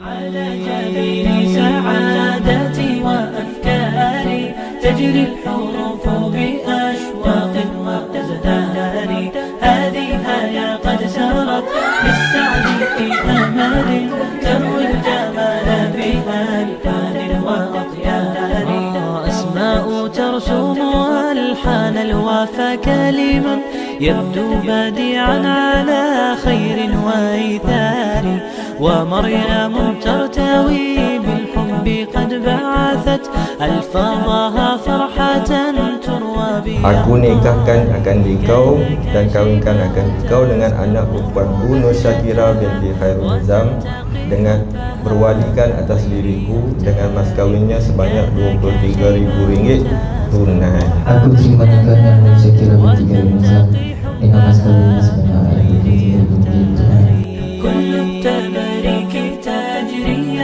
على جبين سعادتي وأفكاري تجري الحروف بأشواق وأزدار. هذه هيا قد سرت بالسعد في أمل تروي الجمال بألبان وأطيار. أسماء ترسم ألحان الوفا كلما يبدو بديعا على خير وإيثار. ومريم ترتوي بالحب قد بعثت ألفاظها فرحة تروى بها. Aku nikahkan akan dikau dan kawinkan akan dikau dengan anak perempuan Nur Syakira binti Khairul Nizam dengan berwalikan atas diriku dengan mas kawinnya sebanyak RM23,000 tunai. Aku terima nikahnya Nur Syakira binti Khairul Nizam dengan mas kawinnya sebanyak RM23,000 tunai. كل التباريك تجري